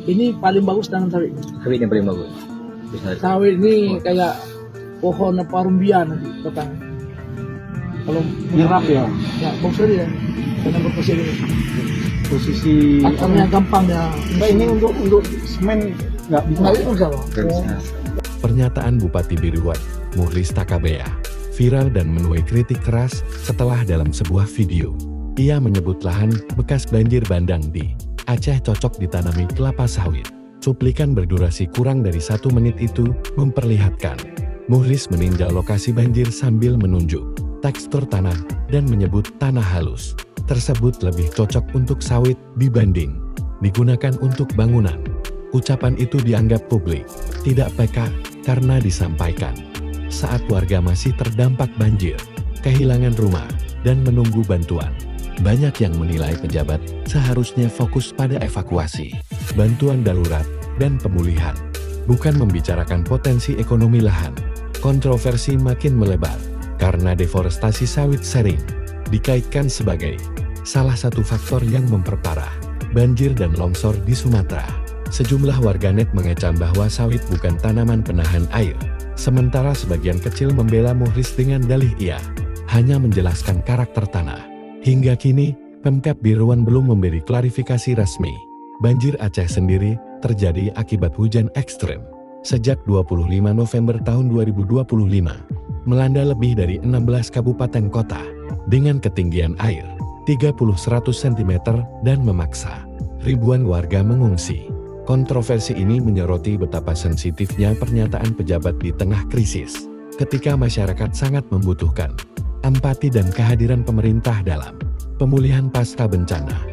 Ini paling bagus tanam sawit. Sawit yang paling bagus. Sawit ini kayak pohon parumbian nanti petang. Kalau Nyerap ya. Ya, bagus dia. Karena berposisi ini. Posisi Akarnya gampang ya. Mbak, ini untuk semen nggak bisa. Nggak bisa, Bang. Pernyataan Bupati Biriwat, Muhlis Takabea, viral dan menuai kritik keras setelah dalam sebuah video. Ia menyebut lahan bekas banjir bandang di Aceh cocok ditanami kelapa sawit. Cuplikan berdurasi kurang dari 1 menit itu memperlihatkan Muhlis meninjau lokasi banjir sambil menunjuk tekstur tanah dan menyebut tanah halus tersebut lebih cocok untuk sawit dibanding digunakan untuk bangunan. Ucapan itu dianggap publik tidak peka karena disampaikan saat warga masih terdampak banjir, kehilangan rumah, dan menunggu bantuan. Banyak yang menilai pejabat seharusnya fokus pada evakuasi, bantuan darurat, dan pemulihan, bukan membicarakan potensi ekonomi lahan. Kontroversi makin melebar karena deforestasi sawit sering dikaitkan sebagai salah satu faktor yang memperparah banjir dan longsor di Sumatera. Sejumlah warganet mengecam bahwa sawit bukan tanaman penahan air, sementara sebagian kecil membela Muhlis dengan dalih ia hanya menjelaskan karakter tanah. Hingga kini, Pemkab Biriwat belum memberi klarifikasi resmi. Banjir Aceh sendiri terjadi akibat hujan ekstrem. Sejak 25 November tahun 2025, melanda lebih dari 16 kabupaten kota, dengan ketinggian air 30-100 cm dan memaksa ribuan warga mengungsi. Kontroversi ini menyoroti betapa sensitifnya pernyataan pejabat di tengah krisis, ketika masyarakat sangat membutuhkan empati dan kehadiran pemerintah dalam pemulihan pasca bencana.